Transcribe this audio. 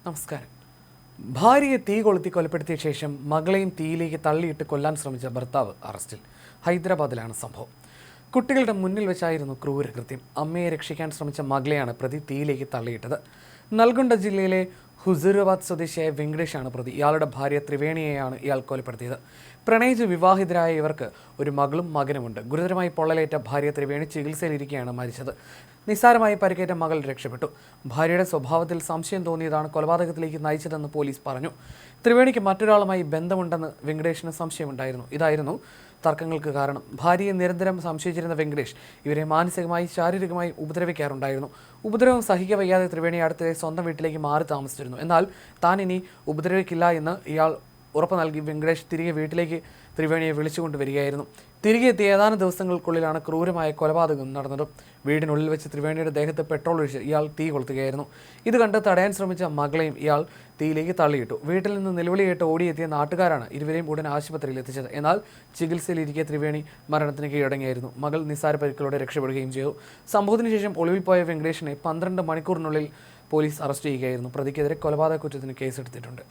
നമസ്കാരം. ഭാര്യയെ തീ കൊളുത്തി കൊലപ്പെടുത്തിയ ശേഷം മകളെയും തീയിലേക്ക് തള്ളിയിട്ട് കൊല്ലാൻ ശ്രമിച്ച ഭർത്താവ് അറസ്റ്റിൽ. ഹൈദരാബാദിലാണ് സംഭവം. കുട്ടികളുടെ മുന്നിൽ വെച്ചായിരുന്നു ക്രൂരകൃത്യം. അമ്മയെ രക്ഷിക്കാൻ ശ്രമിച്ച മകളെയാണ് പ്രതി തീയിലേക്ക് തള്ളിയിട്ടത്. നൽഗൊണ്ട ജില്ലയിലെ ഹുസൂറാബാദ് സ്വദേശിയായ വെങ്കടേഷാണ് പ്രതി. ഇയാളുടെ ഭാര്യ ത്രിവേണിയെയാണ് ഇയാൾ കൊലപ്പെടുത്തിയത്. പ്രണയിച്ച് വിവാഹിതരായ ഇവർക്ക് ഒരു മകളും മകനുമുണ്ട്. ഗുരുതരമായി പൊള്ളലേറ്റ ഭാര്യ ത്രിവേണി ചികിത്സയിലിരിക്കെയാണ് മരിച്ചത്. നിസ്സാരമായി പരിക്കേറ്റ മകൾ രക്ഷപ്പെട്ടു. ഭാര്യയുടെ സ്വഭാവത്തിൽ സംശയം തോന്നിയതാണ് കൊലപാതകത്തിലേക്ക് നയിച്ചതെന്ന് പോലീസ് പറഞ്ഞു. ത്രിവേണിക്ക് മറ്റൊരാളുമായി ബന്ധമുണ്ടെന്ന് വെങ്കടേഷിന് സംശയമുണ്ടായിരുന്നു. ഇതായിരുന്നു തർക്കങ്ങൾക്ക് കാരണം. ഭാര്യയെ നിരന്തരം സംശയിച്ചിരുന്ന വെങ്കടേഷ് ഇവരെ മാനസികമായി ശാരീരികമായി ഉപദ്രവിക്കാറുണ്ടായിരുന്നു. ഉപദ്രവം സഹിക്കവയ്യാതെ ത്രിവേണി അടുത്തിടെ സ്വന്തം വീട്ടിലേക്ക് മാറി താമസിച്ചിരുന്നു. എന്നാൽ താൻ ഇനി ഉപദ്രവിക്കില്ല എന്ന് ഇയാൾ ഉറപ്പ് നൽകി വെങ്കടേഷ് തിരികെ വീട്ടിലേക്ക് ത്രിവേണിയെ വിളിച്ചുകൊണ്ടുവരികയായിരുന്നു. തിരികെ എത്തിയ ഏതാനും ദിവസങ്ങൾക്കുള്ളിലാണ് ക്രൂരമായ കൊലപാതകം നടന്നത്. വീടിനുള്ളിൽ വെച്ച് ത്രിവേണിയുടെ ദേഹത്ത് പെട്രോൾ ഒഴിച്ച് ഇയാൾ തീ കൊളുത്തുകയായിരുന്നു. ഇത് കണ്ട് തടയാൻ ശ്രമിച്ച മകളെയും ഇയാൾ തീയിലേക്ക് തള്ളിയിട്ടു. വീട്ടിൽ നിന്ന് നിലവിളിയേറ്റ് ഓടിയെത്തിയ നാട്ടുകാരാണ് ഇരുവരെയും ഉടൻ ആശുപത്രിയിൽ എത്തിച്ചത്. എന്നാൽ ചികിത്സയിലിരിക്കെ ത്രിവേണി മരണത്തിന് കീഴടങ്ങിയായിരുന്നു. മകൾ നിസ്സാര പരിക്കുകളോടെ രക്ഷപ്പെടുകയും ചെയ്തു. സംഭവത്തിന് ശേഷം ഒളിവിൽ പോയ വെങ്കടേഷിനെ 12 മണിക്കൂറിനുള്ളിൽ പോലീസ് അറസ്റ്റ് ചെയ്യുകയായിരുന്നു. പ്രതിക്കെതിരെ കൊലപാതക കുറ്റത്തിന് കേസെടുത്തിട്ടുണ്ട്.